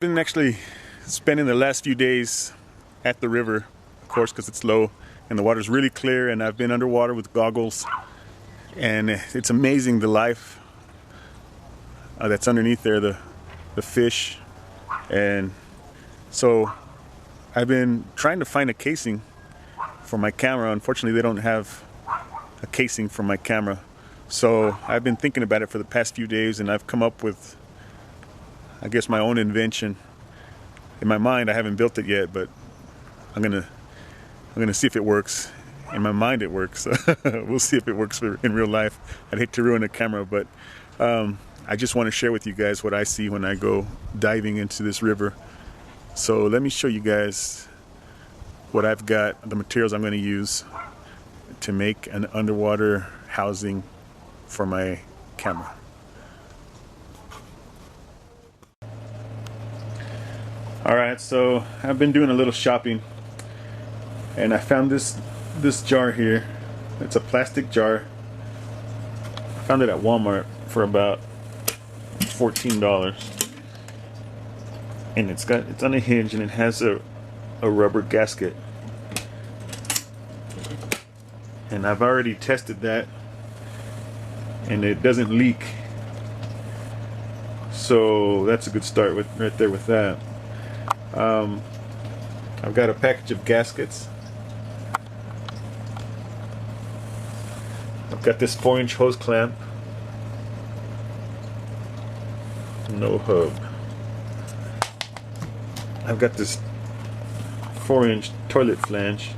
Been actually spending the last few days at the river, of course, because it's low and the water's really clear, and I've been underwater with goggles, and it's amazing the life that's underneath there, the fish. And so I've been trying to find a casing for my camera. Unfortunately, they don't have a casing for my camera, so I've been thinking about it for the past few days, and I've come up with, I guess, my own invention. In my mind, I haven't built it yet, but I'm gonna see if it works. In my mind, it works. We'll see if it works in real life. I'd hate to ruin a camera, but I just want to share with you guys what I see when I go diving into this river. So let me show you guys what I've got, the materials I'm going to use to make an underwater housing for my camera. Alright, so I've been doing a little shopping, and I found this jar here. It's a plastic jar. I found it at Walmart for about $14, and it's on a hinge, and it has a rubber gasket, and I've already tested that, and it doesn't leak, so that's a good start right there with that. I've got a package of gaskets. I've got this 4-inch hose clamp, no hub. I've got this 4-inch toilet flange.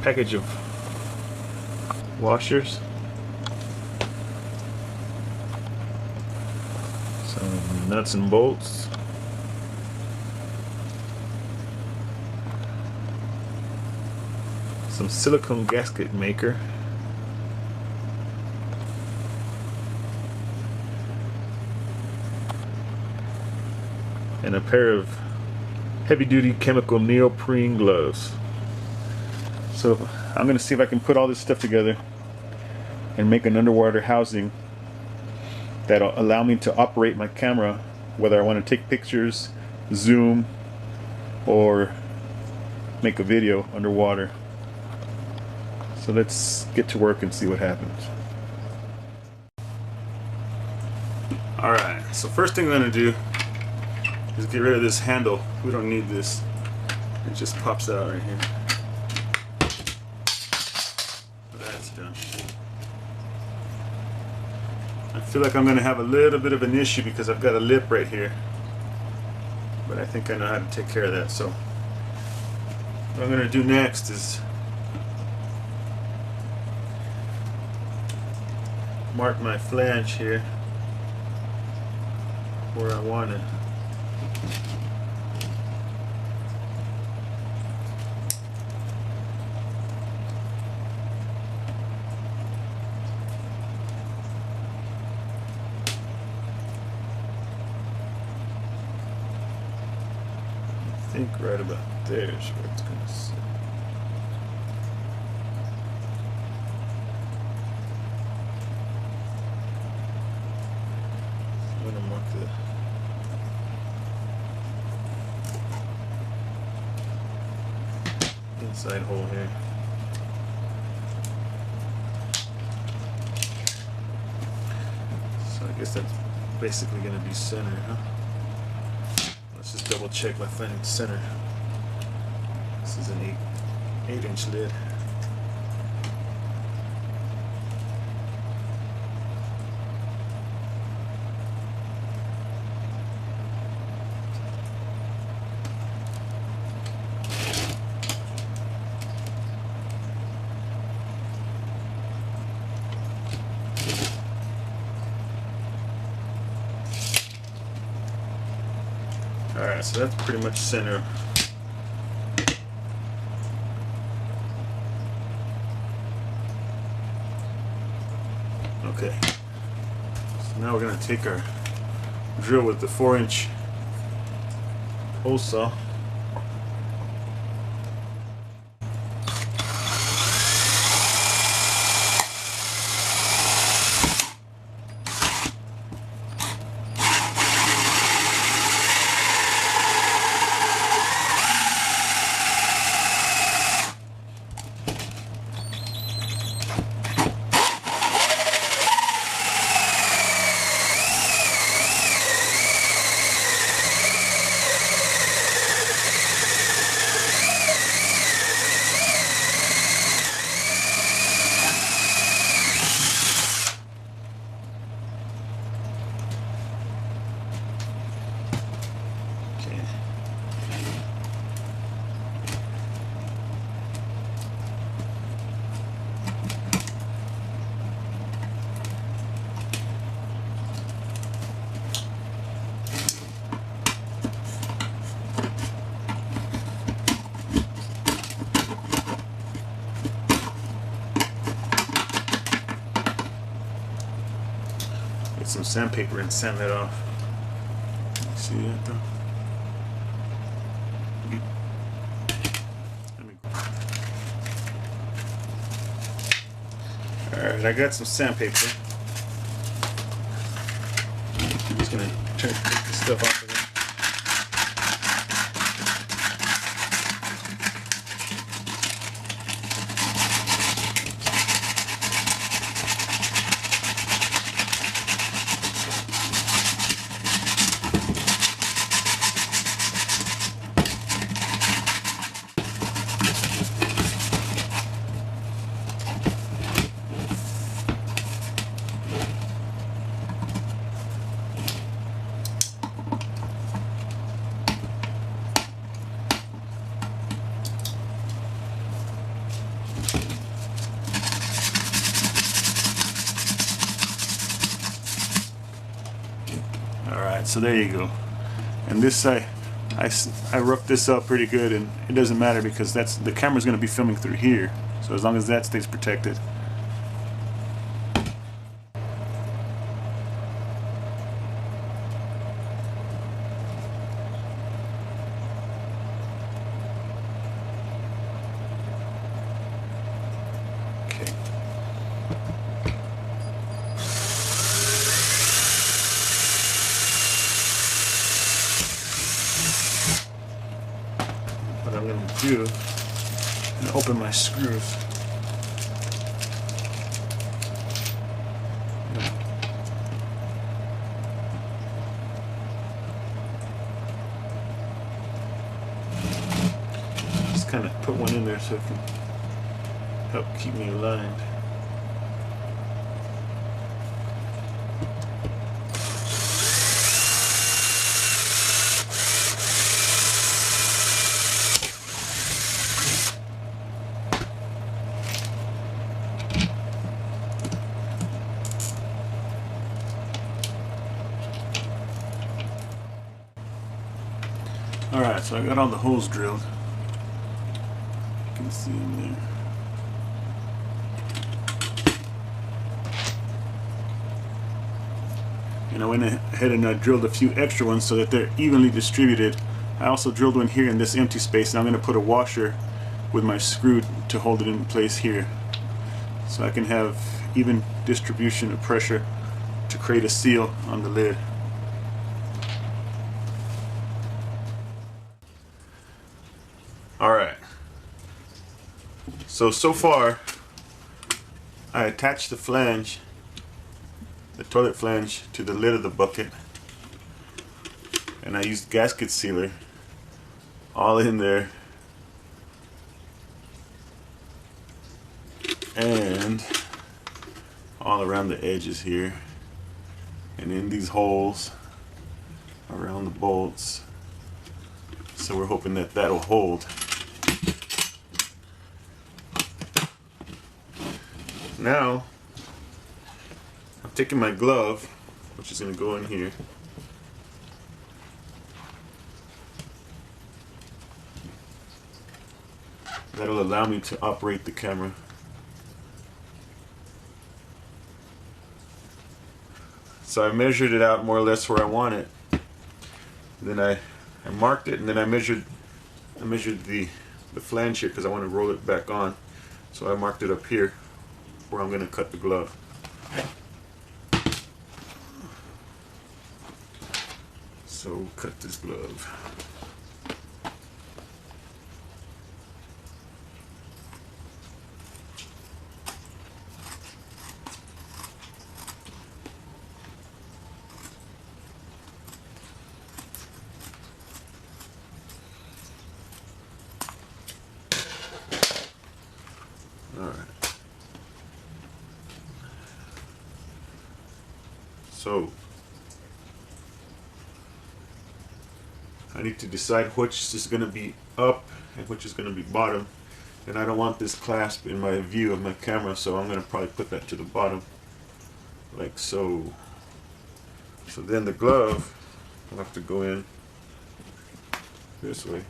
Package of washers. Some nuts and bolts. Some silicone gasket maker. And a pair of heavy-duty chemical neoprene gloves. So I'm going to see if I can put all this stuff together and make an underwater housing that'll allow me to operate my camera, whether I want to take pictures, zoom, or make a video underwater. So let's get to work and see what happens. Alright, so first thing I'm going to do is get rid of this handle. We don't need this. It just pops out right here. That's done. I feel like I'm going to have a little bit of an issue because I've got a lip right here, but I think I know how to take care of that. So what I'm going to do next is mark my flange here where I want it. I think right about there is where it's going to sit. I'm going to mark the inside hole here. So I guess that's basically going to be center, huh? Let's just double check my flange center. This is an 8-inch lid. Alright, so that's pretty much center. Okay, so now we're going to take our drill with the 4-inch hole saw. Get some sandpaper and sand that off. See that though? Alright, I got some sandpaper. I'm just gonna try to take the stuff off of it. Alright, so there you go. And this I roughed this up pretty good, and it doesn't matter because the camera's going to be filming through here. So as long as that stays protected. Okay. What I'm going to do is open my screws. Just kind of put one in there so it can help keep me aligned. Alright, so I got all the holes drilled. You can see in there. And I went ahead and I drilled a few extra ones so that they're evenly distributed. I also drilled one here in this empty space, and I'm going to put a washer with my screw to hold it in place here. So I can have even distribution of pressure to create a seal on the lid. Alright, so far I attached the flange, the toilet flange, to the lid of the bucket, and I used gasket sealer all in there, and all around the edges here, and in these holes around the bolts. So we're hoping that that'll hold. Now, I'm taking my glove, which is going to go in here. That'll allow me to operate the camera. So I measured it out more or less where I want it. Then I marked it, and then I measured the flange here because I want to roll it back on. So I marked it up here where I'm going to cut the glove. So cut this glove. Alright. So I need to decide which is going to be up and which is going to be bottom, and I don't want this clasp in my view of my camera, so I'm going to probably put that to the bottom like so. So then the glove will have to go in this way.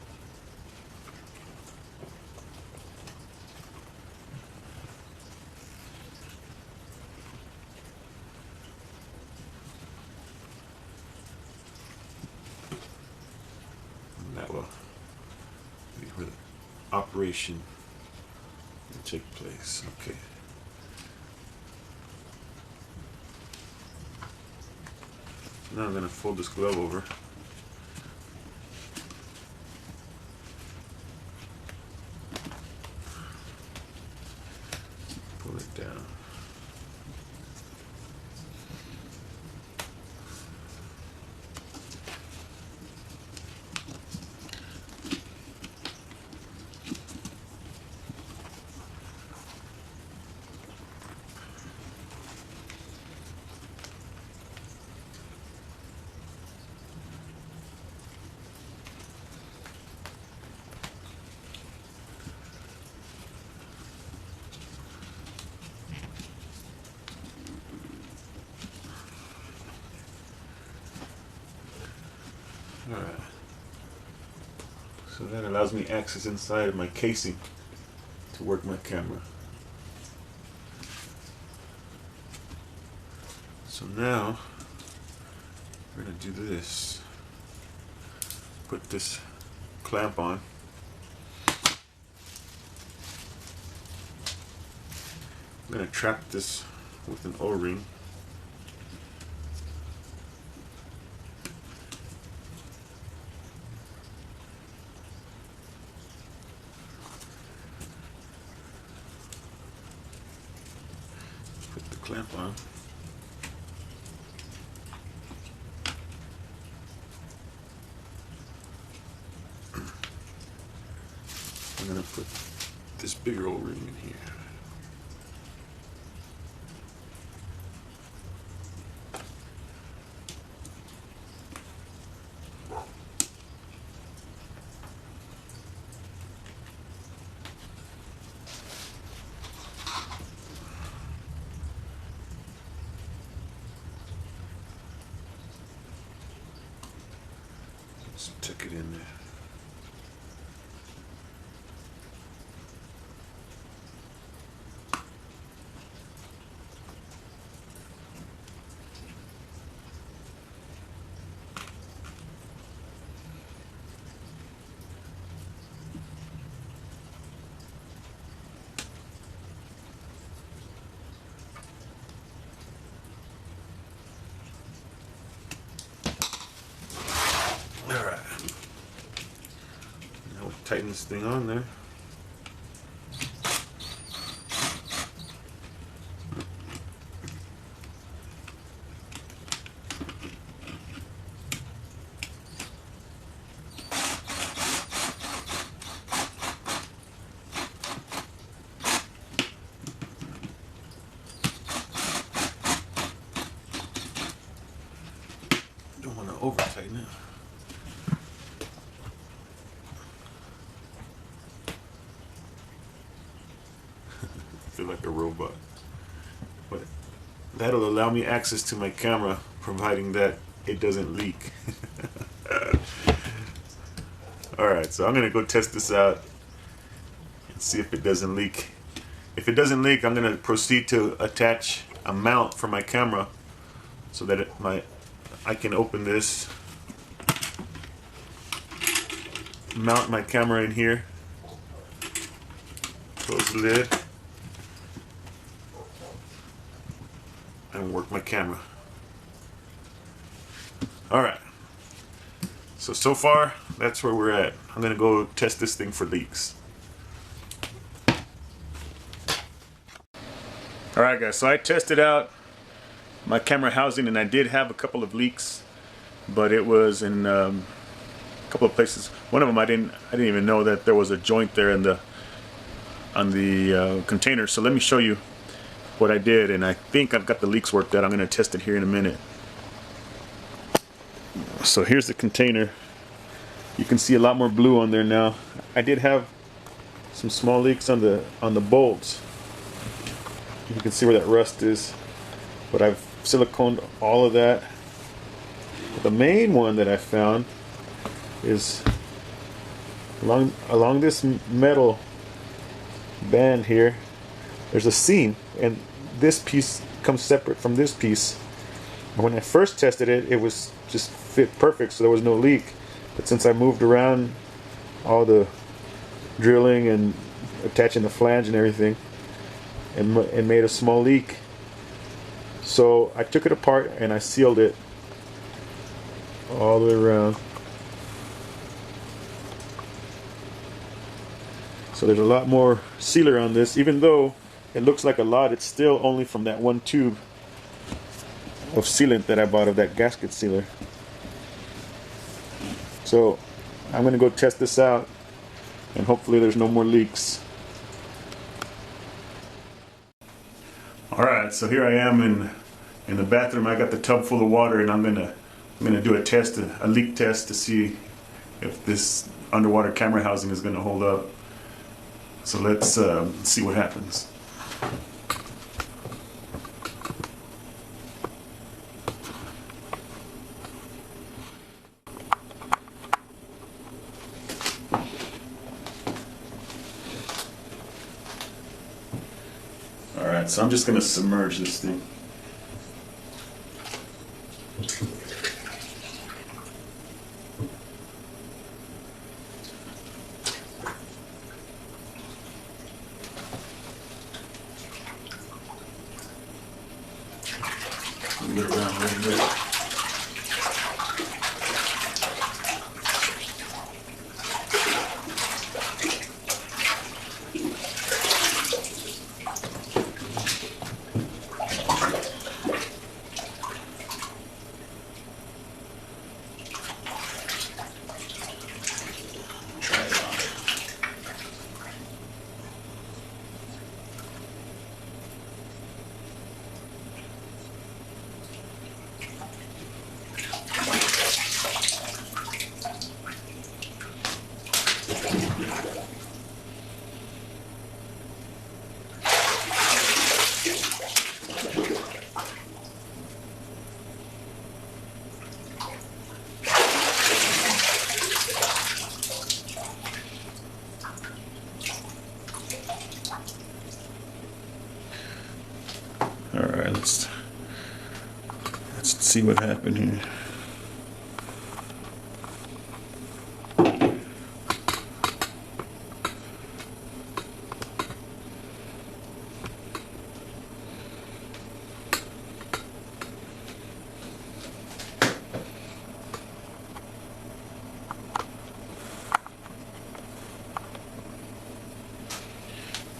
operation to take place. Okay. Now I'm going to fold this glove over. Pull it down. Alright, so that allows me access inside of my casing to work my camera. So now we're going to do this. Put this clamp on. I'm going to trap this with an O-ring. Clamp on. I'm going to put this bigger O-ring in here. Tuck it in there. Alright. Now we'll tighten this thing on there. Don't want to over tighten it. Feel like a robot, but that'll allow me access to my camera, providing that it doesn't leak. Alright, so I'm gonna go test this out and see if it doesn't leak. If it doesn't leak, I'm gonna proceed to attach a mount for my camera so that I can open this, mount my camera in here, close the lid, and work my camera. Alright, so far that's where we're at. I'm gonna go test this thing for leaks. Alright guys, so I tested out my camera housing and I did have a couple of leaks, but it was in a couple of places. One of them I didn't even know that there was a joint there in on the container. So let me show you what I did, and I think I've got the leaks worked out. I'm going to test it here in a minute. So here's the container. You can see a lot more blue on there now. I did have some small leaks on the bolts. You can see where that rust is, but I've siliconed all of that. But the main one that I found is along this metal band here. There's a seam, and this piece comes separate from this piece. And when I first tested it, it was just fit perfect, so there was no leak. But since I moved around all the drilling and attaching the flange and everything, and made a small leak. So I took it apart and I sealed it all the way around. So there's a lot more sealer on this. Even though it looks like a lot, it's still only from that one tube of sealant that I bought, of that gasket sealer. So I'm going to go test this out, and hopefully there's no more leaks. Alright, so here I am in the bathroom. I got the tub full of water, and I'm gonna do a test, a leak test, to see if this underwater camera housing is going to hold up. So let's see what happens. Alright, so I'm just going to submerge this thing. Move it around a little bit. Try it on. Alright, let's see what happened here.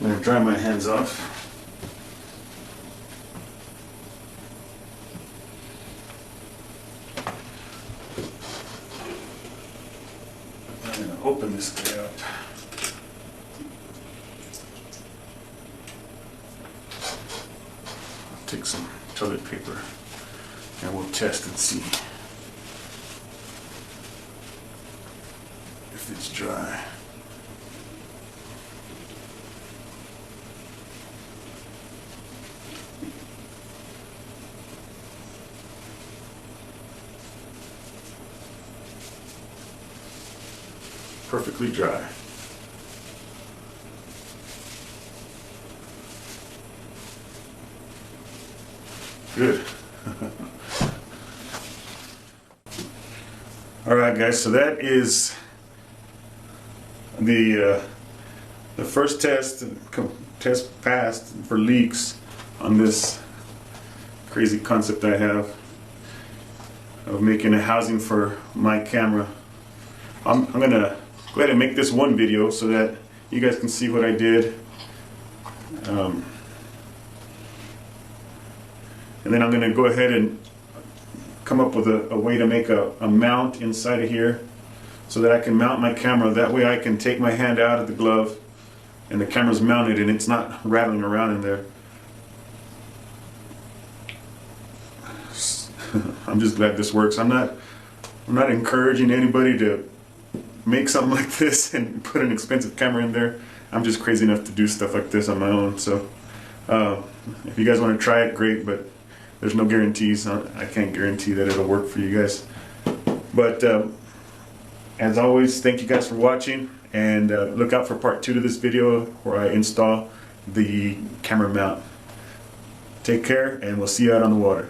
I'm going to dry my hands off. I'm going to open this guy up. I'll take some toilet paper and we'll test and see if it's dry. Perfectly dry. Good. Alright guys, so that is the first test passed for leaks on this crazy concept I have of making a housing for my camera. I'm gonna go ahead and make this one video so that you guys can see what I did. And then I'm going to go ahead and come up with a way to make a mount inside of here so that I can mount my camera. That way I can take my hand out of the glove and the camera's mounted and it's not rattling around in there. I'm just glad this works. I'm not encouraging anybody to make something like this and put an expensive camera in there. I'm just crazy enough to do stuff like this on my own. So if you guys want to try it, great, but there's no guarantees. I can't guarantee that it'll work for you guys. But as always, thank you guys for watching, and look out for part 2 to this video where I install the camera mount. Take care, and we'll see you out on the water.